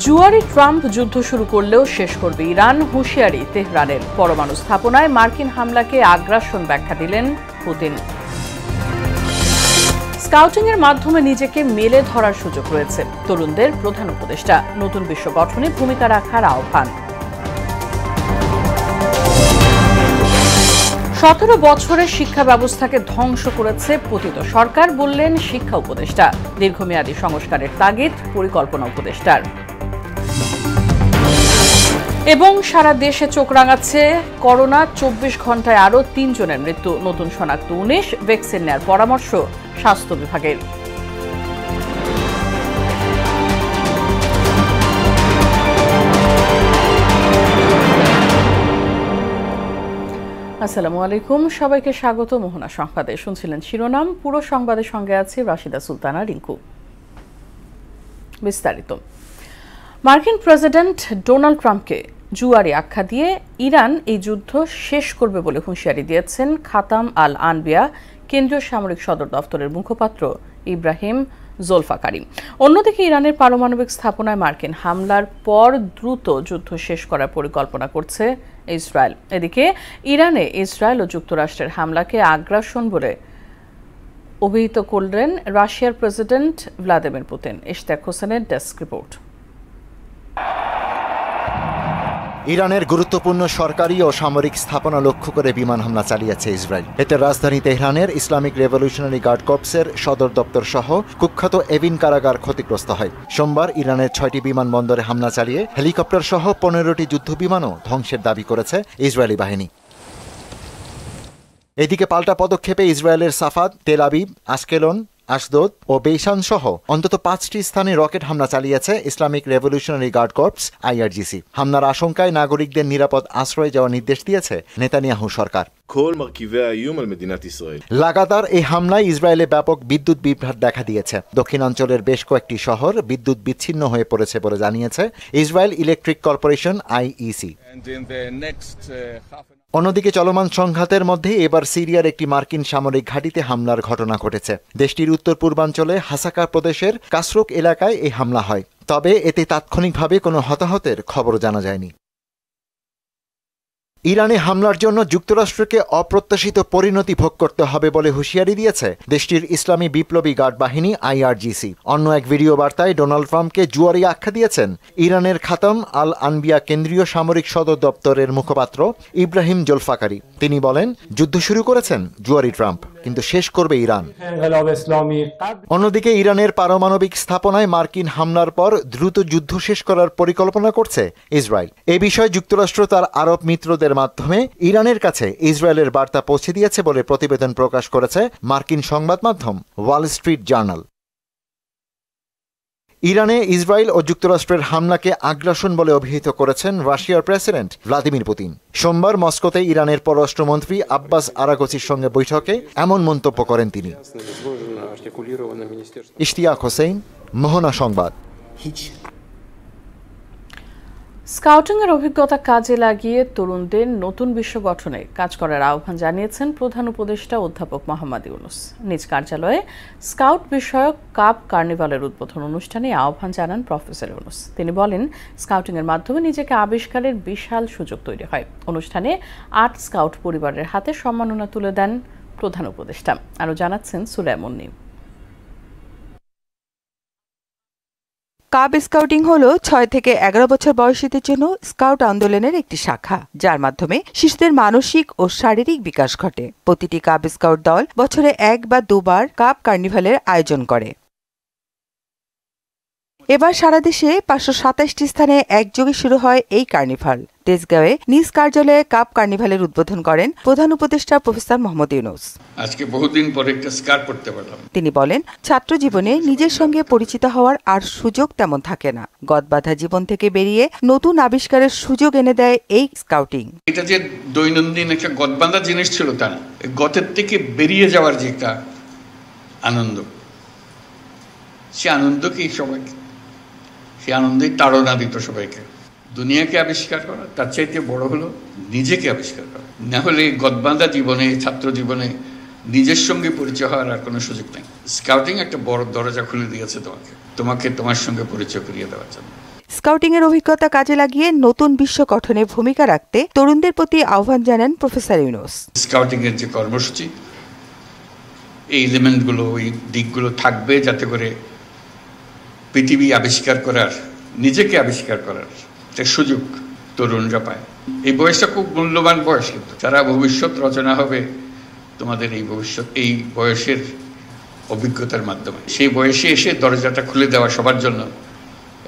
জুয়ারি Trump যুদ্ধ শুরু করলেও শেষ করবে ইরান, হুঁশিয়ারি তেহরানের। পরমাণু স্থাপনায় মার্কিন হামলাকে আগ্রাসন ব্যাখ্যা দিলেন পুতিন। স্কাউটিং এর মাধ্যমে নিজেকে মেলে ধরার সুযোগ রয়েছে, তরুণদের প্রধান উপদেষ্টা। নতুন বিশ্ব গঠনে ভূমিকা রাখার আহ্বান। 17 বছরের শিক্ষা ব্যবস্থাকে ধ্বংস করেছে পতিত সরকার, বললেন শিক্ষা উপদেষ্টা। দীর্ঘমেয়াদী সংস্কারের তাগিদ পরিকল্পনা উপদেষ্টার। এবং সারা দেশে চোখ রাঙাচ্ছে করোনা, 24 ঘন্টায় আরও 3 জনের মৃত্যু। নতুন শনাক্ত 19, ভ্যাকসিন নেওয়ার পরামর্শ স্বাস্থ্য বিভাগের। আসসালামু আলাইকুম, সবাইকে স্বাগত মোহনা সংবাদে। শুনছিলেন শিরোনাম, পুরো সংবাদের সঙ্গে আছে রাশিদা সুলতানা রিঙ্কু। বিস্তারিত। মার্কিন প্রেসিডেন্ট ডোনাল্ড ট্রাম্পকে জুয়ারি আখ্যা দিয়ে ইরান এই যুদ্ধ শেষ করবে বলে হুঁশিয়ারি দিয়েছেন খাতাম আল আনবিয়া কেন্দ্রীয় সামরিক সদর দফতরের মুখপাত্র ইব্রাহিম জোলফাকারি। অন্যদিকে ইরানের পারমাণবিক স্থাপনায় মার্কিন হামলার পর দ্রুত যুদ্ধ শেষ করার পরিকল্পনা করছে ইসরায়েল। এদিকে ইরানে ইসরায়েল ও যুক্তরাষ্ট্রের হামলাকে আগ্রাসন বলে অভিহিত করলেন রাশিয়ার প্রেসিডেন্ট ভ্লাদিমির পুতিন। ইশতিয়াক হোসেনের ডেস্ক রিপোর্ট। ইরানের গুরুত্বপূর্ণ সরকারি ও সামরিক স্থাপনা লক্ষ্য করে বিমান হামলা চালিয়েছে ইসরায়েল। এতে রাজধানী তেহরানের ইসলামিক রেভলিউশনারি গার্ড কর্পসের সদর দপ্তর সহ কুখ্যাত এভিন কারাগার ক্ষতিগ্রস্ত হয়। সোমবার ইরানের 6টি বিমানবন্দরে হামলা চালিয়ে হেলিকপ্টার সহ 15টি যুদ্ধবিমানও ধ্বংসের দাবি করেছে ইসরায়েলি বাহিনী। এদিকে পাল্টা পদক্ষেপে ইসরায়েলের Safed, Tel Aviv, Ashkelon, Ashdod ও বেইসান সহ অন্তত 5টি স্থানে রকেট হামলা চালিয়েছে Islamic Revolutionary Guard Corps IRGC। হামলার আশঙ্কায় নাগরিকদের নিরাপদ আশ্রয়ে যাওয়ার নির্দেশ দিয়েছে নেতানিয়াহু সরকার। লাগাতার এই হামলায় ইসরায়েলে ব্যাপক বিদ্যুৎ বিভ্রাট দেখা দিয়েছে। দক্ষিণাঞ্চলের বেশ কয়েকটি শহর বিদ্যুৎ বিচ্ছিন্ন হয়ে পড়েছে বলে জানিয়েছে ইসরায়েল ইলেকট্রিক কর্পোরেশন IEC। অন্যদিকে চলমান সংঘাতের মধ্যে এবার সিরিয়ার একটি মার্কিন সামরিক ঘাঁটিতে হামলার ঘটনা ঘটেছে। দেশটির উত্তর পূর্বাঞ্চলে হাসাকা প্রদেশের কাসরুক এলাকায় এই হামলা হয়, তবে এতে তাৎক্ষণিকভাবে কোনো হতাহতের খবর জানা যায়নি। ইরানে হামলার জন্য যুক্তরাষ্ট্রকে অপ্রত্যাশিত পরিণতি ভোগ করতে হবে বলে হুঁশিয়ারি দিয়েছে দেশটির ইসলামী বিপ্লবী গার্ড বাহিনী IRGC। অন্য এক ভিডিও বার্তায় ডোনাল্ড ট্রাম্পকে জুয়ারি আখ্যা দিয়েছেন ইরানের খাতাম আল আনবিয়া কেন্দ্রীয় সামরিক সদর দপ্তরের মুখপাত্র ইব্রাহিম জোলফাকারি। তিনি বলেন, যুদ্ধ শুরু করেছেন জুয়ারি ট্রাম্প, কিন্তু শেষ করবে ইরান। অন্যদিকে ইরানের পারমাণবিক স্থাপনায় মার্কিন হামলার পর দ্রুত যুদ্ধ শেষ করার পরিকল্পনা করছে ইসরায়েল। এ বিষয়ে যুক্তরাষ্ট্র তার আরব মিত্রদের মাধ্যমে ইরানের কাছে ইসরায়েলের বার্তা পৌঁছে দিয়েছে বলে প্রতিবেদন প্রকাশ করেছে মার্কিন সংবাদ মাধ্যম ওয়াল স্ট্রিট জার্নাল। ইরানে ইসরায়েল ও যুক্তরাষ্ট্রের হামলাকে আগ্রাসন বলে অভিহিত করেছেন রাশিয়ার প্রেসিডেন্ট ভ্লাদিমির পুতিন। সোমবার মস্কোতে ইরানের পররাষ্ট্রমন্ত্রী আব্বাস আরাগচির সঙ্গে বৈঠকে এমন মন্তব্য করেন তিনি। ইশতিয়াক হোসেন, মোহনা সংবাদ। স্কাউটিং এর অভিজ্ঞতা কাজে লাগিয়ে তরুণদের নতুন বিশ্ব গঠনে কাজ করার আহ্বান জানিয়েছেন প্রধান উপদেষ্টা অধ্যাপক মোহাম্মদ ইউনুস। নিজ কার্যালয়ে স্কাউট বিষয়ক কাপ কার্নিভালের উদ্বোধন অনুষ্ঠানে আহ্বান জানান প্রফেসর ইউনুস। তিনি বলেন, স্কাউটিং এর মাধ্যমে নিজেকে আবিষ্কারের বিশাল সুযোগ তৈরি হয়। অনুষ্ঠানে 8 স্কাউট পরিবারের হাতে সম্মাননা তুলে দেন প্রধান উপদেষ্টা। আরও জানাচ্ছেন সুলাইমন নীম। কাব স্কাউটিং হল 6 থেকে 11 বছর বয়সীদের জন্য স্কাউট আন্দোলনের একটি শাখা, যার মাধ্যমে শিশুদের মানসিক ও শারীরিক বিকাশ ঘটে। প্রতিটি কাব স্কাউট দল বছরে 1 বা 2 বার কাব কার্নিভালের আয়োজন করে। এবার সারা দেশে 527টি স্থানে একযোগে শুরু হয় এই কার্নিভাল। তেজগাঁওয়ে নিজ কার্যালয়ে কাপ কার্নিভালের উদ্বোধন করেন প্রধান উপদেষ্টা প্রফেসর মোহাম্মদ ইউনুস। আজকে বহুদিন পরে একটা স্কার্ট পরতে পারলাম। তিনি বলেন, ছাত্র জীবনে নিজের সঙ্গে পরিচিত হওয়ার আর সুযোগ তেমন থাকে না। গদবাঁধা জীবন থেকে বেরিয়ে নতুন আবিষ্কারের সুযোগ এনে দেয় এই স্কাউটিং। এটা যে দৈনন্দিন একটা গদবাঁধা জিনিস ছিল তা না, গতের থেকে বেরিয়ে যাওয়ার যে একটা আনন্দ, সে আনন্দকেই সবাইকে, সে আনন্দেই তাড়না দিত সবাইকে। দুনিয়াকে আবিষ্কার করা তার চাইতে বড় হলো নিজেকে আবিষ্কার করা। না হলে গদবাঁধা জীবনে, ছাত্র জীবনে নিজের সঙ্গে পরিচয় হওয়ার আর কোনো সুযোগ নেই। স্কাউটিং একটা বড় দরজা খুলে দিয়েছে তোমাকে তোমার সঙ্গে পরিচয় করিয়ে দেওয়ার জন্য। স্কাউটিং এর অভিজ্ঞতা কাজে লাগিয়ে নতুন বিশ্ব গঠনে ভূমিকা রাখতে তরুণদের প্রতি আহ্বান জানান প্রফেসর ইউনূস। স্কাউটিং এর যে কর্মসূচি, এই এলিমেন্টগুলো, ওই দিকগুলো থাকবে যাতে করে পৃথিবী আবিষ্কার করার, নিজেকে আবিষ্কার করার একটা সুযোগ তরুণরা পায়। এই বয়সটা খুব মূল্যবান বয়স, কিন্তু যারা ভবিষ্যৎ রচনা হবে তোমাদের এই ভবিষ্যৎ, এই বয়সের অভিজ্ঞতার মাধ্যমে, সেই বয়সে এসে দরজাটা খুলে দেওয়া সবার জন্য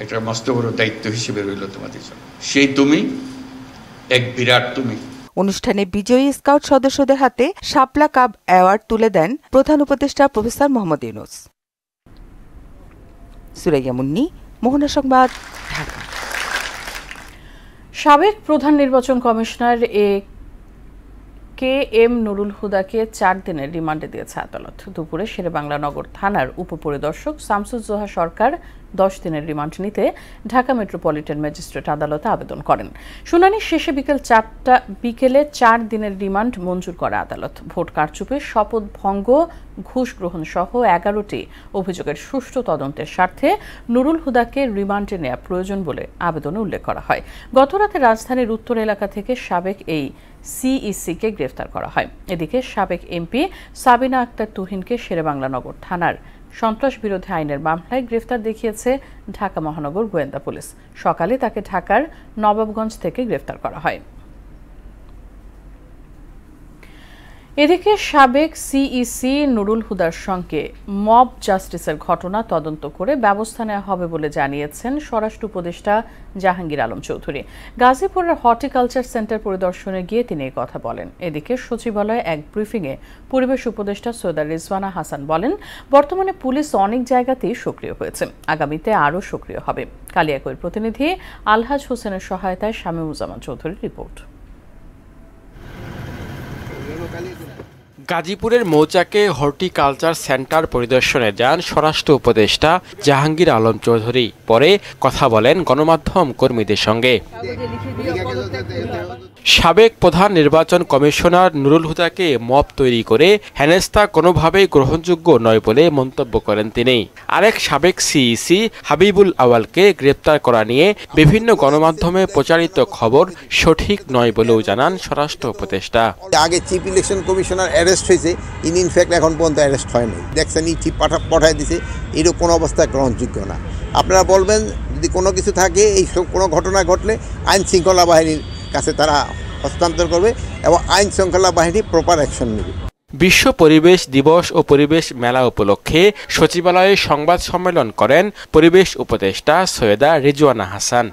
একটা মস্ত বড় দায়িত্ব হিসেবে রইল তোমাদের জন্য। সেই তুমি এক বিরাট তুমি। অনুষ্ঠানে বিজয়ী স্কাউট সদস্যদের হাতে শাপলা কাপ অ্যাওয়ার্ড তুলে দেন প্রধান উপদেষ্টা প্রফেসর মোহাম্মদ ইউনূস। সুরাইয়া মুন্নি, মোহনা সংবাদ, ঢাকা। সাবেক প্রধান নির্বাচন কমিশনার KM নুরুল হুদাকে 4 দিনের রিমান্ডে দিয়েছে আদালত। দুপুরে শেরেবাংলা নগর থানার উপপরিদর্শক শামসুজ্জোহা সরকার 10 দিনের রিমান্ড নিতে ঢাকা মেট্রোপলিটন ম্যাজিস্ট্রেট আদালতে আবেদন করেন। শুনানি শেষে বিকেলে 4 দিনের রিমান্ড মঞ্জুর করে আদালত। ভোট কারচুপি, শপথ ভঙ্গ, ঘুষ গ্রহণ সহ 11টি অভিযোগের সুষ্ঠু তদন্তের স্বার্থে নুরুল হুদাকে রিমান্ডে নেওয়া প্রয়োজন বলে আবেদনে উল্লেখ করা হয়। গতরাতে রাজধানীর উত্তর এলাকা থেকে সাবেক এই CEC-কে গ্রেফতার করা হয়। এদিকে সাবেক MP সাবিনা আক্তার তুহিনকে শেরেবাংলা নগর থানার সন্ত্রাস বিরোধী আইনের মামলায় গ্রেফতার দেখিয়েছে ঢাকা মহানগর গোয়েন্দা পুলিশ। সকালে তাকে ঢাকার নবাবগঞ্জ থেকে গ্রেফতার করা হয়। এদিকে সাবেক CEC নুরুল হুদার সঙ্গে মব জাস্টিসের ঘটনা তদন্ত করে ব্যবস্থা নেওয়া হবে বলে জানিয়েছেন স্বরাষ্ট্র উপদেষ্টা জাহাঙ্গীর আলম চৌধুরী। গাজীপুরের হর্টিকালচার সেন্টার পরিদর্শনে গিয়ে তিনি এই কথা বলেন। এদিকে সচিবালয়ে এক ব্রিফিংয়ে পরিবেশ উপদেষ্টা সৈয়দা রিজওয়ানা হাসান বলেন, বর্তমানে পুলিশ অনেক জায়গাতেই সক্রিয় হয়েছে, আগামীতে আরও সক্রিয় হবে। কালিয়াকৈর প্রতিনিধি আলহাজ হোসেনের সহায়তায় শামীমুজ্জামান চৌধুরীর রিপোর্ট। গাজীপুরের মৌচাকে হর্টিকালচার সেন্টার পরিদর্শনে যান স্বরাষ্ট্র উপদেষ্টা জাহাঙ্গীর আলম চৌধুরী। পরে কথা বলেন গণমাধ্যম কর্মীদের সঙ্গে। সাবেক প্রধান নির্বাচন কমিশনার নুরুল হুদাকে মব তৈরি করে হেনস্থা কোনোভাবেই গ্রহণযোগ্য নয় বলে মন্তব্য করেন তিনি। আরেক সাবেক CEC হাবিবুল আওয়ালকে গ্রেপ্তার করা নিয়ে বিভিন্ন গণমাধ্যমে প্রচারিত খবর সঠিক নয় বলেও জানান স্বরাষ্ট্র উপদেষ্টা। আগে চিফ ইলেকশন কমিশনার অ্যারেস্ট হয়েছে, ইনফ্যাক্ট এখন পর্যন্ত অ্যারেস্ট হয়নি। দেখছেন এই চিফ পাঠায় দিছে, এরও কোনো অবস্থায় গ্রহণযোগ্য না। আপনারা বলবেন যদি কোনো কিছু থাকে, এই কোনো ঘটনা ঘটলে আইন শৃঙ্খলা বাহিনীর কাছে তারা হস্তান্তর করবে এবং আইন শৃঙ্খলা বাহিনী প্রপার অ্যাকশন নেবে। বিশ্ব পরিবেশ দিবস ও পরিবেশ মেলা উপলক্ষে সচিবালয়ে সংবাদ সম্মেলন করেন পরিবেশ উপদেষ্টা সৈয়দা রিজওয়ানা হাসান।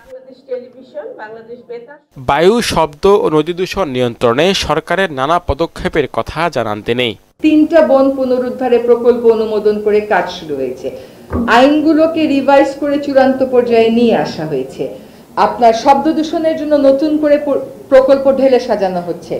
বায়ু, শব্দ ও নদী দূষণ নিয়ন্ত্রণে সরকারের নানা পদক্ষেপের কথা জানান তিনি। 3টা বন পুনরুদ্ধারের প্রকল্প অনুমোদন করে কাজ শুরু হয়েছে। আইনগুলোকে রিভাইজ করে চূড়ান্ত পর্যায়ে নিয়ে আসা হয়েছে। আপনার শব্দ দূষণের জন্য নতুন করে প্রকল্প ঢেলে সাজানো হচ্ছে।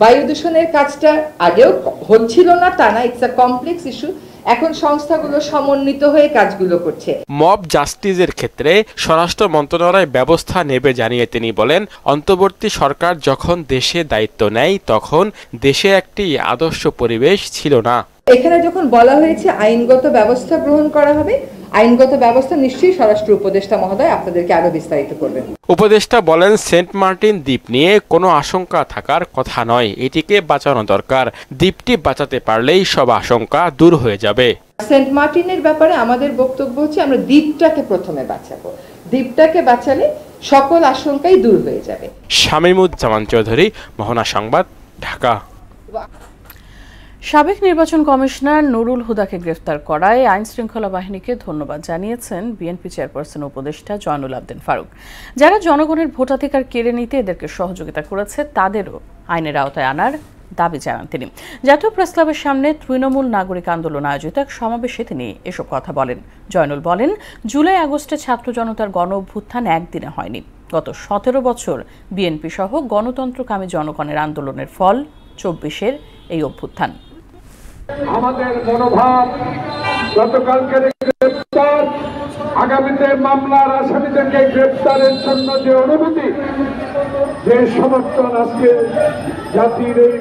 বায়ু দূষণের কাজটা আগেও হচ্ছিল না তা না, ইটস আ কমপ্লেক্স ইস্যু। এখন সংস্থাগুলো সমন্বিত হয়ে কাজগুলো করছে। মব জাস্টিসের ক্ষেত্রে স্বরাষ্ট্র মন্ত্রণালয় ব্যবস্থা নেবে জানিয়ে তিনি বলেন, অন্তর্বর্তী সরকার যখন দেশে দায়িত্ব নেয় তখন দেশে একটি আদর্শ পরিবেশ ছিল না। এখানে যখন বলা হয়েছে আইনগত ব্যবস্থা গ্রহণ করা হবে, আইনগত ব্যবস্থা নিশ্চয়ই স্বরাষ্ট্র উপদেষ্টা মহোদয় আপনাদেরকে আরো বিস্তারিত করবেন। উপদেষ্টা বলেন, সেন্ট মার্টিন দ্বীপ নিয়ে কোনো আশঙ্কা থাকার কথা নয়, এটিকে বাঁচানো দরকার। দ্বীপটি বাঁচাতে পারলেই সব আশঙ্কা দূর হয়ে যাবে। সেন্ট মার্টিনের ব্যাপারে আমাদের বক্তব্য হচ্ছে আমরা দ্বীপটাকে প্রথমে বাঁচাবো। দ্বীপটাকে বাঁচালে সকল আশঙ্কাই দূর হয়ে যাবে। শামীমুজ্জামান চৌধুরী, মোহনা সংবাদ, ঢাকা। সাবেক নির্বাচন কমিশনার নুরুল হুদাকে গ্রেফতার করায় আইন শৃঙ্খলা বাহিনীকে ধন্যবাদ জানিয়েছেন বিএনপি চেয়ারপারসন উপদেষ্টা জয়নুল আবদিন ফারুক। যারা জনগণের ভোটাধিকার কেড়ে নিতে এদেরকে সহযোগিতা করেছে তাদেরও আইনের আওতায় আনার দাবি জানান তিনি। জাতীয় প্রেসক্লাবের সামনে তৃণমূল নাগরিক আন্দোলন আয়োজিত এক সমাবেশে তিনি এসব কথা বলেন। জয়নুল বলেন, জুলাই আগস্টে ছাত্র জনতার গণ অভ্যুত্থান একদিনে হয়নি। গত 17 বছর বিএনপি সহ গণতন্ত্রকামী জনগণের আন্দোলনের ফল 24-এর এই অভ্যুত্থান। আমাদের মনোভাব গতকালকে গ্রেপ্তার, আগামীতে মামলার আসামিদেরকে গ্রেপ্তারের জন্য যে অনুভূতি, যে সমর্থন আজকে জাতির এই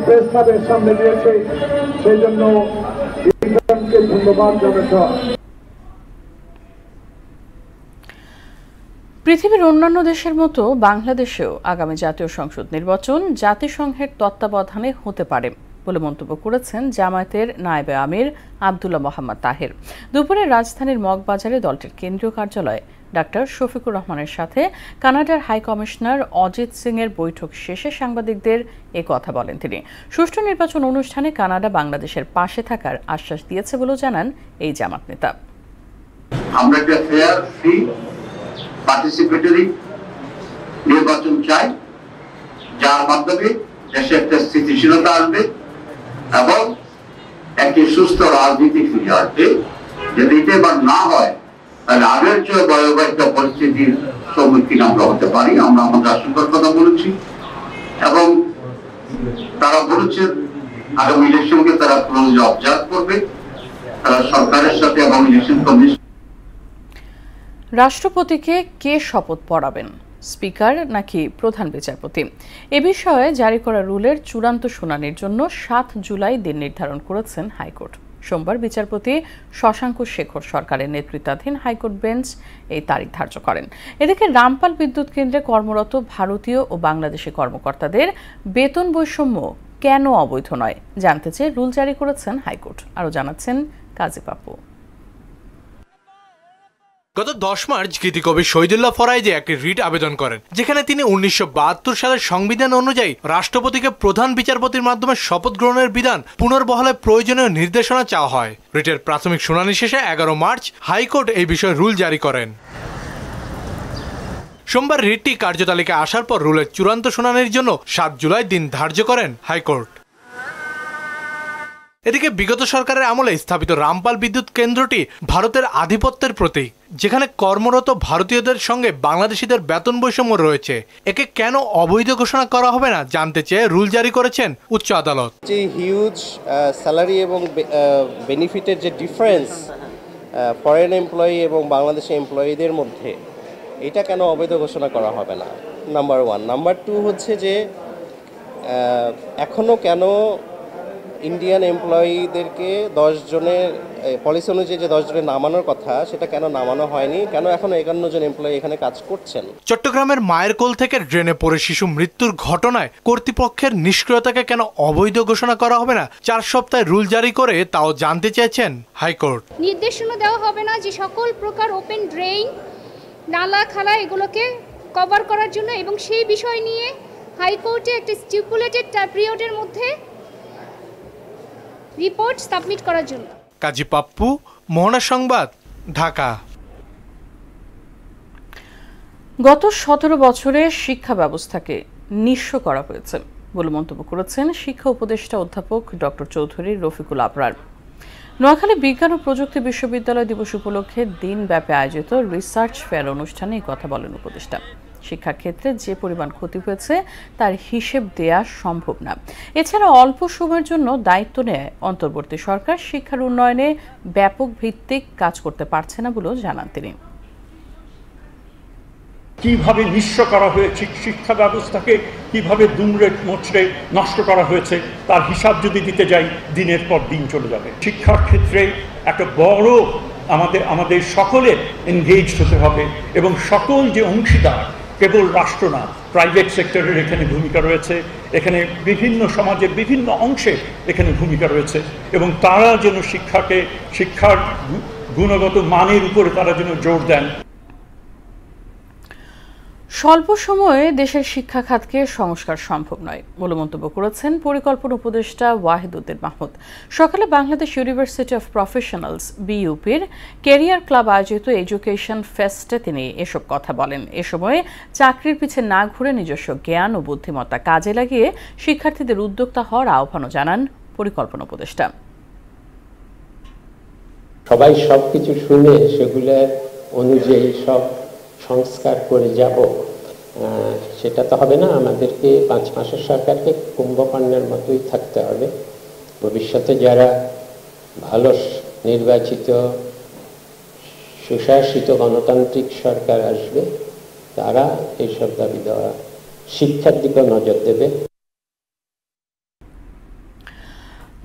প্রেস ক্লাবের সামনে দিয়েছে, সেই জন্য ধন্যবাদ জানাতে। পৃথিবীর অন্যান্য দেশের মতো বাংলাদেশেও আগামী জাতীয় সংসদ নির্বাচন জাতিসংঘের তত্ত্বাবধানে হতে পারে বলে মন্তব্য করেছেন জামায়াতের নায়েবে আমির আব্দুল্লাহ মোহাম্মদ তাহের। দুপুরে রাজধানীর মগবাজারে দলটির কেন্দ্রীয় কার্যালয়ে ডাক্তার শফিকুর রহমানের সাথে কানাডার হাই কমিশনার অজিত সিং এর বৈঠক শেষে সাংবাদিকদের এ কথা বলেন তিনি। সুষ্ঠু নির্বাচন অনুষ্ঠানে কানাডা বাংলাদেশের পাশে থাকার আশ্বাস দিয়েছে বলেও জানান এই জামাত নেতা। আমরা একটা ফেয়ার, ফ্রি, পার্টিসিপেটরি নির্বাচন চাই, যার মাধ্যমে দেশে একটা স্থিতিশীলতা আসবে এবং একটি সুস্থ রাজনীতি ফিরে আসবে। যদি এটা এবার না হয় তাহলে আগের চেয়ে ভয়াবহ একটা পরিস্থিতির সম্মুখীন আমরা হতে পারি। আমরা আমাদের আশঙ্কার কথা বলেছি এবং তারা বলেছেন আগামী ইলেকশনকে তারা ক্লোজলি অবজার্ভ করবে। তারা সরকারের সাথে এবং ইলেকশন কমিশন। রাষ্ট্রপতিকে কে শপথ পড়াবেন, স্পিকার নাকি প্রধান বিচারপতি? এ বিষয়ে জারি করা রুলের চূড়ান্ত শুনানির জন্য 7 জুলাই দিন নির্ধারণ করেছেন হাইকোর্ট। সোমবার বিচারপতি শশাঙ্ক শেখর সরকারের নেতৃত্বাধীন হাইকোর্ট বেঞ্চ এই তারিখ ধার্য করেন। এদিকে রামপাল বিদ্যুৎ কেন্দ্রে কর্মরত ভারতীয় ও বাংলাদেশি কর্মকর্তাদের বেতন বৈষম্য কেন অবৈধ নয় জানতে চেয়ে রুল জারি করেছেন হাইকোর্ট। আরও জানাচ্ছেন কাজী পাপ্পু। গত 10 মার্চ গীতিকবি শহীদুল্লাহ ফরাইজি একটি রিট আবেদন করেন, যেখানে তিনি 1972 সালের সংবিধান অনুযায়ী রাষ্ট্রপতিকে প্রধান বিচারপতির মাধ্যমে শপথ গ্রহণের বিধান পুনর্বহালে প্রয়োজনীয় নির্দেশনা চাওয়া হয়। রিটের প্রাথমিক শুনানি শেষে 11 মার্চ হাইকোর্ট এই বিষয়ে রুল জারি করেন। সোমবার রিটটি কার্যতালিকায় আসার পর রুলের চূড়ান্ত শুনানির জন্য 7 জুলাই দিন ধার্য করেন হাইকোর্ট। এদিকে বিগত সরকারের আমলে স্থাপিত রামপাল বিদ্যুৎ কেন্দ্রটি ভারতের আধিপত্যের প্রতীক, যেখানে কর্মরত ভারতীয়দের সঙ্গে বাংলাদেশিদের বেতন বৈষম্য রয়েছে। একে কেন অবৈধ ঘোষণা করা হবে না জানতে চেয়ে রুল জারি করেছেন উচ্চ আদালত। যে হিউজ স্যালারি এবং বেনিফিটের যে ডিফারেন্স ফরেন এমপ্লয়ি এবং বাংলাদেশি এমপ্লয়িদের মধ্যে, এটা কেন অবৈধ ঘোষণা করা হবে না, নাম্বার 1। নাম্বার 2 হচ্ছে যে এখনও কেন ইন্ডিয়ান এমপ্লয়িদেরকে 10 জনের পলিসি অনুযায়ী যে 10 জনের নামানোর কথা, সেটা কেন নামানো হয়নি? কেন এখনো 51 জন এমপ্লয়ি এখানে কাজ করছেন? চট্টগ্রামের মায়ের কোল থেকে ড্রেনে পড়ে শিশু মৃত্যুর ঘটনায় কর্তৃপক্ষের নিষ্ক্রিয়তাকে কেন অবৈধ ঘোষণা করা হবে না 4 সপ্তাহে রুল জারি করে তাও জানতে চেয়েছেন হাইকোর্ট। নির্দেশনা দেওয়া হবে না যে সকল প্রকার ওপেন ড্রেইন, নালা, খালা এগুলোকে কভার করার জন্য, এবং সেই বিষয় নিয়ে হাইকোর্টে একটা স্টিপুলেটেড পিরিয়ডের মধ্যে রিপোর্ট সাবমিট করার জন্য। কাজী পাপ্পু, মোহনা সংবাদ, ঢাকা। গত 17 বছরে শিক্ষা ব্যবস্থাকে নিঃস্ব করা হয়েছে বলে মন্তব্য করেছেন শিক্ষা উপদেষ্টা অধ্যাপক ডক্টর চৌধুরী রফিকুল আবরার। নোয়াখালী বিজ্ঞান ও প্রযুক্তি বিশ্ববিদ্যালয় দিবস উপলক্ষে দিনব্যাপী আয়োজিত রিসার্চ ফেয়ার অনুষ্ঠানে এই কথা বলেন উপদেষ্টা। শিক্ষাক্ষেত্রে যে পরিমাণ ক্ষতি হয়েছে তার হিসেব দেয়া সম্ভব না। এছাড়া অল্প সময়ের জন্য দায়িত্ব নেয় অন্তর্বর্তী সরকার শিক্ষার উন্নয়নে ব্যাপক ভিত্তিক কাজ করতে পারছে না বলেও জানান তিনি। কিভাবে নিঃস্ব করা হয়েছে শিক্ষা ব্যবস্থাকে, কিভাবে দুমড়ে মুচড়ে নষ্ট করা হয়েছে, তার হিসাব যদি দিতে যাই দিনের পর দিন চলে যাবে। শিক্ষার ক্ষেত্রে একটা বড় আমাদের সকলের এনগেজ হতে হবে, এবং সকল যে অংশীদার, কেবল রাষ্ট্র না, প্রাইভেট সেক্টরের এখানে ভূমিকা রয়েছে, এখানে বিভিন্ন সমাজের বিভিন্ন অংশে এখানে ভূমিকা রয়েছে, এবং তারা যেন শিক্ষার গুণগত মানের উপরে তারা যেন জোর দেন। স্বল্প সময়ে দেশের শিক্ষা খাতকে সংস্কার সম্ভব নয় বলে মন্তব্য করেছেন পরিকল্পনা উপদেষ্টা ওয়াহিদুদ্দিন মাহমুদ। সকালে বাংলাদেশ ইউনিভার্সিটি অফ প্রফেশনালস বিইউপির ক্যারিয়ার ক্লাব আয়োজিত এডুকেশন ফেস্টে তিনি এসব কথা বলেন। এ সময় চাকরির পিছে না ঘুরে নিজস্ব জ্ঞান ও বুদ্ধিমত্তা কাজে লাগিয়ে শিক্ষার্থীদের উদ্যোক্তা হওয়ার আহ্বানও জানান পরিকল্পনা উপদেষ্টা। সবাই সবকিছু শুনে সেগুলো অনুযায়ী সব সংস্কার করে যাব, সেটা তো হবে না। আমাদেরকে 5 মাসের সরকারকে কুম্ভকর্ণের মতোই থাকতে হবে। ভবিষ্যতে যারা ভালো নির্বাচিত সুশাসিত গণতান্ত্রিক সরকার আসবে, তারা এইসব দাবি দেওয়া শিক্ষার দিকে নজর দেবে।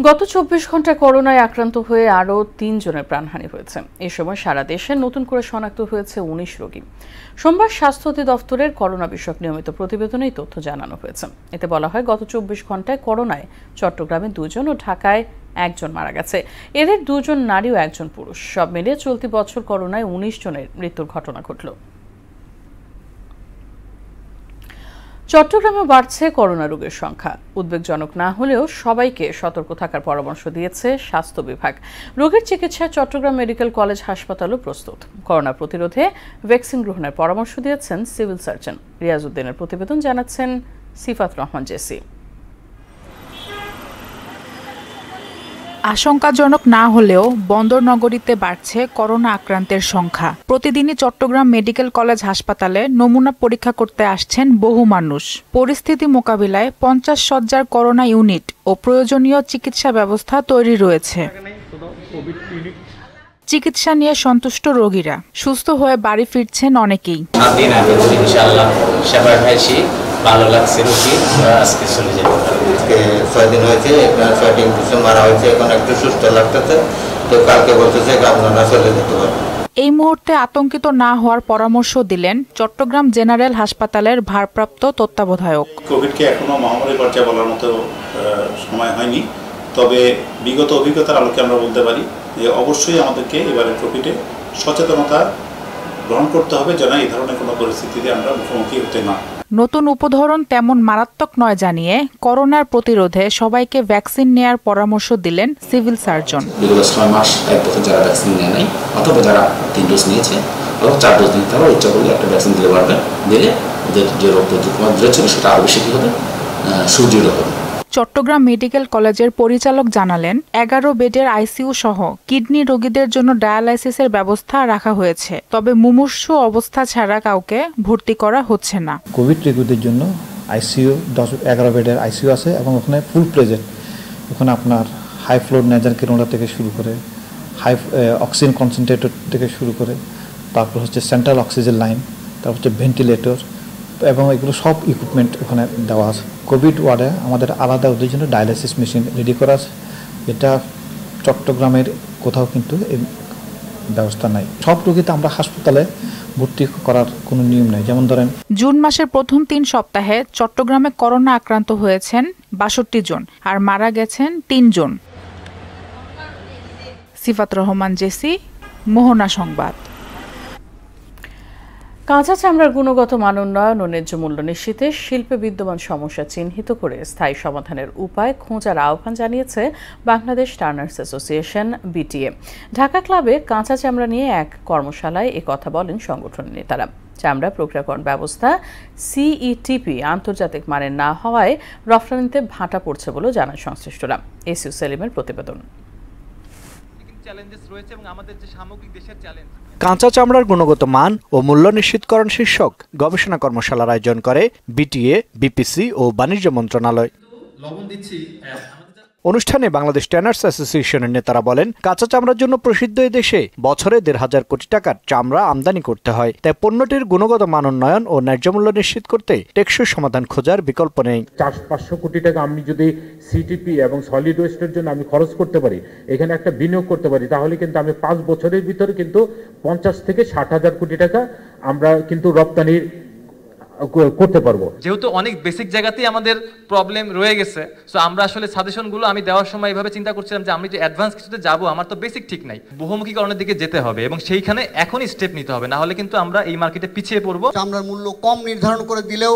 গত 24 ঘন্টায় করোনায় আক্রান্ত হয়ে আরও 3 জনের প্রাণহানি হয়েছে। এ সময় সারা দেশে নতুন করে শনাক্ত হয়েছে 19 রোগী। সোমবার স্বাস্থ্য অধিদপ্তরের করোনা বিষয়ক নিয়মিত প্রতিবেদনে এই তথ্য জানানো হয়েছে। এতে বলা হয়, গত 24 ঘন্টায় করোনায় চট্টগ্রামে 2 জন ও ঢাকায় 1 জন মারা গেছে। এদের 2 জন নারী ও 1 জন পুরুষ। সব মিলিয়ে চলতি বছর করোনায় 19 জনের মৃত্যুর ঘটনা ঘটল। চট্টগ্রামে বাড়ছে করোনা রোগীর সংখ্যা। উদ্বেগজনক না হলেও সবাইকে সতর্ক থাকার পরামর্শ দিয়েছে স্বাস্থ্য বিভাগ। রোগীর চিকিৎসায় চট্টগ্রাম মেডিকেল কলেজ হাসপাতালও প্রস্তুত। করোনা প্রতিরোধে ভ্যাকসিন গ্রহণের পরামর্শ দিয়েছেন সিভিল সার্জন। রিয়াজউদ্দিনের প্রতিবেদন জানাচ্ছেন সিফাত রহমান জেসি। আশঙ্কাজনক না হলেও বন্দর নগরীতে বাড়ছে করোনা আক্রান্তের সংখ্যা। প্রতিদিনই চট্টগ্রাম মেডিকেল কলেজ হাসপাতালে নমুনা পরীক্ষা করতে আসছেন বহু মানুষ। পরিস্থিতি মোকাবিলায় 50 শয্যার করোনা ইউনিট ও প্রয়োজনীয় চিকিৎসা ব্যবস্থা তৈরি রয়েছে। চিকিৎসা নিয়ে সন্তুষ্ট রোগীরা। সুস্থ হয়ে বাড়ি ফিরছেন অনেকেই। ভালো লাগছে, রোগী আজকে চলে যাবে। আজকে 6 দিন হয়েছে, 6টি ইনফেকশন মারা হয়েছে, এখন একটু সুস্থ লাগতেছে। তো কালকে বলতেছে আপনারা চলে যেতে পারেন। এই মুহূর্তে আতঙ্কিত না হওয়ার পরামর্শ দিলেন চট্টগ্রাম জেনারেল হাসপাতালের ভারপ্রাপ্ত তত্ত্বাবধায়ক। কোভিডকে এখনো মহামারী পর্যায়ে বলার মতো সময় হয়নি, তবে বিগত অভিজ্ঞতার আলোকে আমরা বলতে পারি যে অবশ্যই আমাদেরকে এবারে কোভিডে সচেতনতা গ্রহণ করতে হবে, যেন এই ধরনের কোনো পরিস্থিতিতে আমরা মুখোমুখি হতে না। নতুন উপধরন তেমন মারাত্মক নয় জানিয়ে করোনার প্রতিরোধে সবাইকে ভ্যাকসিন নেয়ার পরামর্শ দিলেন সিভিল সার্জন। বিগত 6 মাস 1 বছর যারা ভ্যাকসিন নেয় নাই অথবা যারা 3 ডোজ নিয়েছে অথবা 4 ডোজ নিতে হবে, ইচ্ছা করলে একটা ভ্যাকসিন দিতে পারবে। দিলে ওদের যে রোগ প্রতিরোধ ছিল সেটা আরও বেশি হবে, সুদৃঢ় হবে। চট্টগ্রাম মেডিকেল কলেজের পরিচালক জানালেন, 11 বেডের আইসিইউ সহ কিডনি রোগীদের জন্য ডায়ালাইসিসের ব্যবস্থা রাখা হয়েছে। তবে মুমূর্ষু অবস্থা ছাড়া কাউকে ভর্তি করা হচ্ছে না। কোভিড রোগীদের জন্য আইসিইউ 11 বেডের আইসিইউ আছে এবং ওখানে ফুল প্রেজেন্ট। ওখানে আপনার হাই ফ্লোর নেজাল ক্যানুলা থেকে শুরু করে হাই অক্সিজেন কনসেন্ট্রেটর থেকে শুরু করে তারপর হচ্ছে সেন্ট্রাল অক্সিজেন লাইন, তারপর হচ্ছে ভেন্টিলেটর এবং এগুলো সব ইকুইপমেন্ট ওখানে দেওয়া আছে। কোভিড ওয়ার্ডে আমাদের আলাদা ওদের জন্য ডায়ালাইসিস মেশিন রেডি করা আছে। এটা চট্টগ্রামের কোথাও কিন্তু এই ব্যবস্থা নাই। সব রোগীতে আমরা হাসপাতালে ভর্তি করার কোনো নিয়ম নেই। যেমন ধরেন, জুন মাসের প্রথম 3 সপ্তাহে চট্টগ্রামে করোনা আক্রান্ত হয়েছেন 62 জন আর মারা গেছেন 3 জন। সিফাত রহমান জেসি, মোহনা সংবাদ। কাঁচা চামড়ার গুণগত মান উন্নয়ন ও ন্যায্য মূল্য নিশ্চিতে শিল্পে বিদ্যমান সমস্যা চিহ্নিত করে স্থায়ী সমাধানের উপায় খোঁজার আহ্বান জানিয়েছে Bangladesh Turner's association BTA. Dhaka ক্লাবে কাঁচা চামড়া নিয়ে এক কর্মশালায় কথা বলেন সংগঠনের নেতারা। চামড়া প্রক্রিয়াকরণ ব্যবস্থা সিইটিপি আন্তর্জাতিক মানের না হওয়ায় রফতানিতে ভাটা পড়ছে বলে জানান সংশ্লিষ্টরা। এসইউ সেলিমের প্রতিবেদন। কাঁচা চামড়ার গুণগত মান ও মূল্য নিশ্চিতকরণ শীর্ষক গবেষণা কর্মশালার আয়োজন করে বিটিএ, বিপিসি ও বাণিজ্য মন্ত্রণালয়। অনুষ্ঠানে বাংলাদেশ টার্নার্স অ্যাসোসিয়েশনের নেতারা বলেন, কাঁচা চামড়ার জন্য প্রসিদ্ধ এই দেশে বছরে 1,500 কোটি টাকার চামড়া আমদানি করতে হয়। তাই পণ্যটির গুণগত মান উন্নয়ন ও ন্যায্য মূল্য নিশ্চিত করতে টেকসই সমাধান খোঁজার বিকল্প নেই। 400-500 কোটি টাকা আমি যদি সিটিপি এবং সলিড ওয়েস্টের জন্য আমি খরচ করতে পারি, এখানে একটা বিনিয়োগ করতে পারি, তাহলে কিন্তু আমি 5 বছরের ভিতরে কিন্তু 50 থেকে 60,000 কোটি টাকা আমরা কিন্তু রপ্তানির করতে পারবো। যেহেতু অনেক বেসিক জায়গাতেই আমাদের প্রবলেম রয়ে গেছে, সো আমরা আসলে সাজেশনগুলো আমি দেওয়ার সময় এইভাবে চিন্তা করছিলাম যে আমি যে অ্যাডভান্স কিছুতে যাবো, আমার তো বেসিক ঠিক নাই, বহুমুখীকরণের দিকে যেতে হবে এবং সেইখানে এখনই স্টেপ নিতে হবে, না হলে কিন্তু আমরা এই মার্কেটে পিছিয়ে পড়বো। চামড়ার মূল্য কম নির্ধারণ করে দিলেও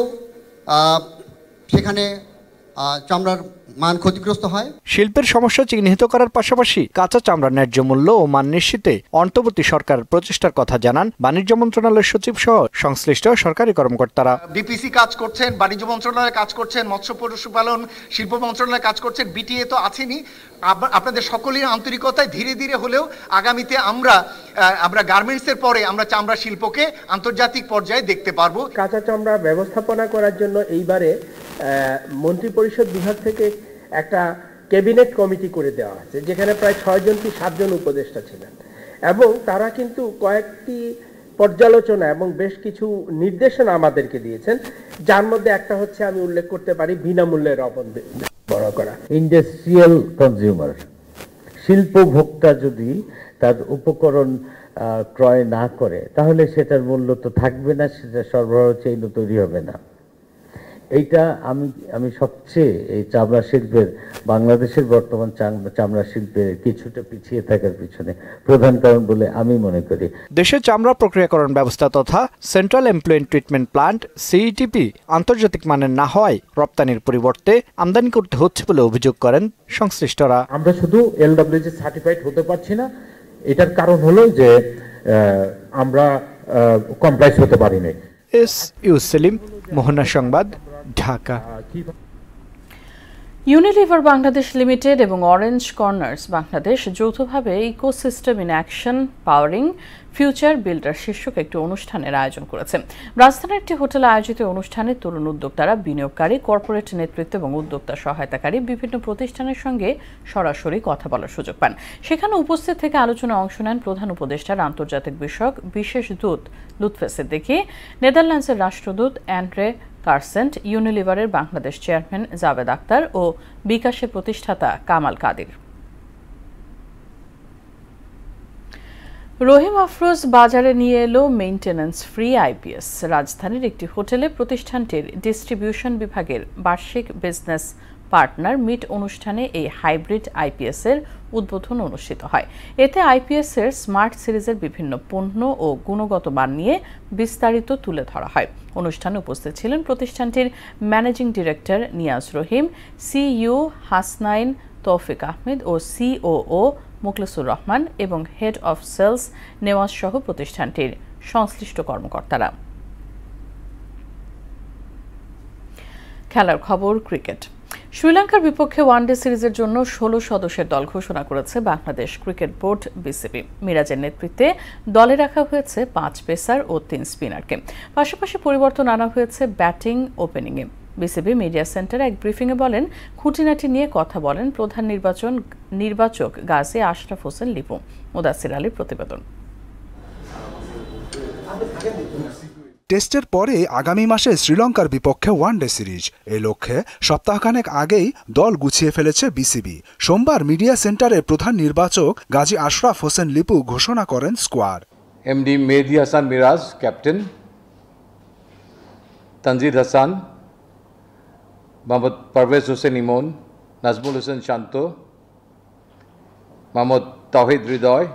সেখানে চামড়ার মান ক্ষতিগ্রস্ত হয়। শিল্পের সমস্যা চিহ্নিত করার পাশাপাশি কাঁচা চামড়ার ন্যায্য মূল্য ও মান নিশ্চিতে অন্তর্বর্তী সরকার প্রচেষ্টার কথা জানান বাণিজ্য মন্ত্রণালয়ের সচিব সহ সংশ্লিষ্ট সরকারি কর্মকর্তারা। বিপিসি কাজ করছেন, বাণিজ্য মন্ত্রণালয় কাজ করছেন, মৎস্য পশুপালন শিল্প মন্ত্রণালয় কাজ করছেন, বিটিএ তো আছেনই। আপনাদের সকলের আন্তরিকতায় ধীরে ধীরে হলেও আগামীতে আমরা গার্মেন্টসের পরে আমরা চামড়া শিল্পকে আন্তর্জাতিক পর্যায়ে দেখতে পারবো। কাঁচা চামড়া ব্যবস্থাপনা করার জন্য এইবারে মন্ত্রিপরিষদ বিভাগ থেকে একটা ক্যাবিনেট কমিটি করে দেওয়া আছে, যেখানে প্রায় 6 জন কি 7 জন উপদেষ্টা ছিলেন এবং তারা কিন্তু কয়েকটি পর্যালোচনা এবং বেশ কিছু নির্দেশনা আমাদেরকে দিয়েছেন, যার মধ্যে একটা হচ্ছে আমি উল্লেখ করতে পারি বিনামূল্যের রপ্তানি। বড় করা। ইন্ডাস্ট্রিয়াল কনজিউমার, শিল্প ভোক্তা যদি তার উপকরণ ক্রয় না করে তাহলে সেটার মূল্য তো থাকবে না, সেটা সরবরাহ চেইনও তৈরি হবে না। এইটা আমি সবচেয়ে এই চামড়া শিল্পের, বাংলাদেশের বর্তমান চামড়া শিল্পের কিছুটা পিছিয়ে থাকার পিছনে প্রধান কারণ বলে আমি মনে করি। দেশে চামড়া প্রক্রিয়াকরণ ব্যবস্থা তথা central employment treatment plant CETP আন্তর্জাতিক মানের না হওয়ায় রপ্তানির পরিবর্তে আমদানি করতে হচ্ছে বলে অভিযোগ করেন সংশ্লিষ্টরা। আমরা শুধু এলডব্লিউজি সার্টিফাইড হতে পারছি না, এটার কারণ হলো যে আমরা কমপ্লাইস হতে পারিনি। ইউ সেলিম, মোহনা সংবাদ, ঢাকা। ইউনিলিভার বাংলাদেশ লিমিটেড এবং অরেঞ্জ কর্নার্স বাংলাদেশ যৌথভাবে ecosystem in action powering future builder শীর্ষক একটি অনুষ্ঠানের আয়োজন করেছে। রাজধানীর একটি হোটেলে আয়োজিত অনুষ্ঠানে তরুণ উদ্যোক্তারা, বিনিয়োগকারী, কর্পোরেট নেতৃত্ব এবং উদ্যোক্তা সহায়তাকারী বিভিন্ন প্রতিষ্ঠানের সঙ্গে সরাসরি কথা বলার সুযোগ পান। সেখানে উপস্থিত থেকে আলোচনায় অংশ নেন প্রধান উপদেষ্টার আন্তর্জাতিক বিষয়ক বিশেষ দূত লুৎফে সিদ্দিকী, নেদারল্যান্ডসের রাষ্ট্রদূত অ্যান্ড্রে কারসেন্ট, ইউনিলিভারের বাংলাদেশ চেয়ারম্যান জাভেদ আক্তার ও বিকাশের প্রতিষ্ঠাতা কামাল কাদির। রহিম আফরোজ বাজারে নিয়ে এলো মেইনটেন্যান্স ফ্রি আইপিএস। রাজধানীর একটি হোটেলে প্রতিষ্ঠানটির ডিস্ট্রিবিউশন বিভাগের বার্ষিক বিজনেস পার্টনার মিট অনুষ্ঠানে এই হাইব্রিড আইপিএস এর উদ্বোধন অনুষ্ঠিত হয়। এতে আইপিএস এর স্মার্ট সিরিজের বিভিন্ন পণ্য ও গুণগত মান নিয়ে বিস্তারিত তুলে ধরা হয়। অনুষ্ঠানে উপস্থিত ছিলেন প্রতিষ্ঠানটির ম্যানেজিং ডিরেক্টর নিয়াজ রহিম, সিইও হাসনাইন তৌফিক আহমেদ ও সিওও মুখলেসুর রহমান এবং হেড অফ সেলস নেওয়াজ সহ প্রতিষ্ঠানটির সংশ্লিষ্ট কর্মকর্তারা। খেলার খবর, ক্রিকেট। শ্রীলঙ্কার বিপক্ষে ওয়ানডে সিরিজের জন্য 16 সদস্যের দল ঘোষণা করেছে বাংলাদেশ ক্রিকেট বোর্ড বিসিবি। মিরাজের নেতৃত্বে দলে রাখা হয়েছে 5 পেসার ও 3 স্পিনারকে। পাশাপাশি পরিবর্তন আনা হয়েছে ব্যাটিং ওপেনিংয়ে। বিসিবি মিডিয়া সেন্টারে এক ব্রিফিংয়ে বলেন, খুঁটিনাটি নিয়ে কথা বলেন প্রধান নির্বাচক গাজী আশরাফ হোসেন লিপু। মুদাসির আলীর প্রতিবেদন। টেস্টের পরে আগামী মাসে শ্রীলঙ্কার বিপক্ষে ওয়ানডে সিরিজ, এই লক্ষ্যে সপ্তাহখানেক আগেই দল গুছিয়ে ফেলেছে বিসিবি। সোমবার মিডিয়া সেন্টারে প্রধান নির্বাচক গাজী আশরাফ হোসেন লিপু ঘোষণা করেন স্কোয়াড। এমডি মেহেদী হাসান মিরাজ ক্যাপ্টেন, তানজিদ হাসান, মোহাম্মদ পারভেজ হোসেন ইমন, নাজমুল হোসেন শান্ত, মোহাম্মদ তাওহিদ হৃদয়,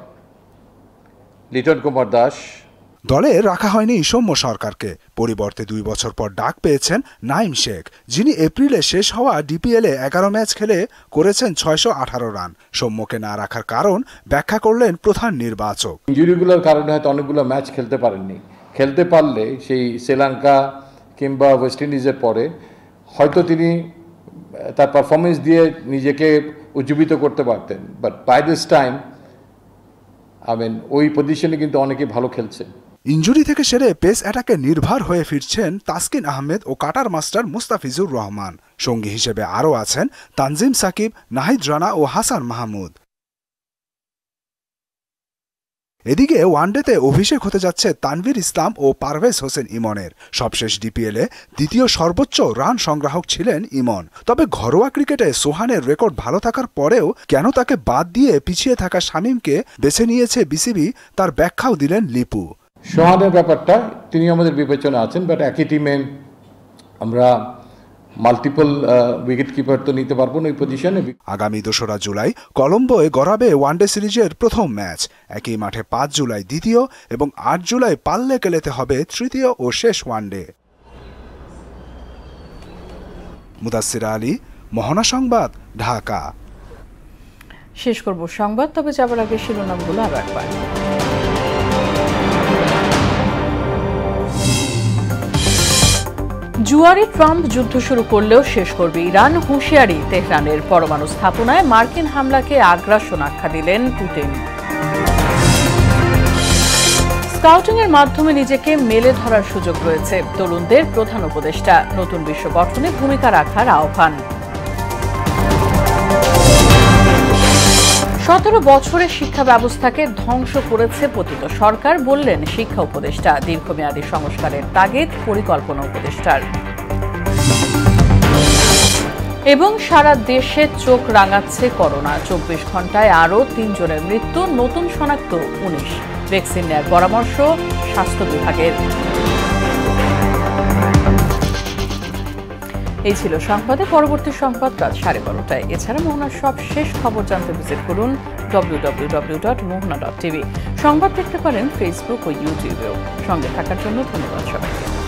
লিটন কুমার দাস। দলে রাখা হয়নি সৌম্য সরকারকে, পরিবর্তে 2 বছর পর ডাক পেয়েছেন নাইম শেখ, যিনি এপ্রিলে শেষ হওয়া ডিপিএলে 11 ম্যাচ খেলে করেছেন 618 রান। সৌম্যকে না রাখার কারণ ব্যাখ্যা করলেন প্রধান নির্বাচক। ইনজুরিগুলোর কারণে হয়তো অনেকগুলো ম্যাচ খেলতে পারেননি। খেলতে পারলে সেই শ্রীলঙ্কা কিংবা ওয়েস্ট ইন্ডিজের পরে হয়তো তিনি তার পারফরমেন্স দিয়ে নিজেকে উজ্জীবিত করতে পারতেন। বাট বাই দিস টাইম ওই পজিশনে কিন্তু অনেকে ভালো খেলছে। ইনজুরি থেকে সেরে পেস অ্যাটাকে নির্ভর হয়ে ফিরছেন তাসকিন আহমেদ ও কাটার মাস্টার মুস্তাফিজুর রহমান। সঙ্গী হিসেবে আরও আছেন তানজিম সাকিব, নাহিদ রানা ও হাসান মাহমুদ। এদিকে ওয়ানডেতে অভিষেক হতে যাচ্ছে তানভীর ইসলাম ও পারভেজ হোসেন ইমনের। সবশেষ ডিপিএলে দ্বিতীয় সর্বোচ্চ রান সংগ্রাহক ছিলেন ইমন। তবে ঘরোয়া ক্রিকেটে সোহানের রেকর্ড ভালো থাকার পরেও কেন তাকে বাদ দিয়ে পিছিয়ে থাকা শামীমকে বেছে নিয়েছে বিসিবি, তার ব্যাখ্যাও দিলেন লিপু। সোহানের ব্যাপারটা তিনি আমাদের বিবেচনা আছেন, বাট একই টিমে আমরা মাল্টিপল উইকেট কিপার তো নিতে পারবো না এই পজিশনে। আগামী 2রা জুলাই কলম্বোয় গড়াবে ওয়ানডে সিরিজের প্রথম ম্যাচ। একই মাঠে 5 জুলাই দ্বিতীয় এবং 8 জুলাই পাল্লে খেলতে হবে তৃতীয় ও শেষ ওয়ানডে। মুদাসির আলী, মোহনা সংবাদ, ঢাকা। শেষ করব সংবাদ, তবে যাবার আগে শিরোনামগুলো আরো একবার। জুয়ারি ট্রাম্প যুদ্ধ শুরু করলেও শেষ করবে ইরান, হুঁশিয়ারি তেহরানের। পরমাণু স্থাপনায় মার্কিন হামলাকে আগ্রাসন আখ্যা দিলেন পুতিন। স্কাউটিং এর মাধ্যমে নিজেকে মেলে ধরার সুযোগ রয়েছে তরুণদের, প্রধান উপদেষ্টা। নতুন বিশ্ব গঠনে ভূমিকা রাখার আহ্বান। 17 বছরের শিক্ষা ব্যবস্থাকে ধ্বংস করেছে পতিত সরকার, বললেন শিক্ষা উপদেষ্টা। দীর্ঘমেয়াদী সংস্কারের তাগিদ পরিকল্পনা উপদেষ্টার। এবং সারা দেশে চোখ রাঙাচ্ছে করোনা। 24 ঘন্টায় আরও 3 জনের মৃত্যু, নতুন শনাক্ত 19। ভ্যাকসিন নেওয়ার পরামর্শ স্বাস্থ্য বিভাগের। এই ছিল সংবাদে। পরবর্তী সংবাদ রাত 12:30টায়। এছাড়া মোহনার সব শেষ খবর জানতে ভিজিট করুন www.mohna.tv। সংবাদ দেখতে পারেন ফেসবুক ও ইউটিউবেও। সঙ্গে থাকার জন্য ধন্যবাদ সবাইকে।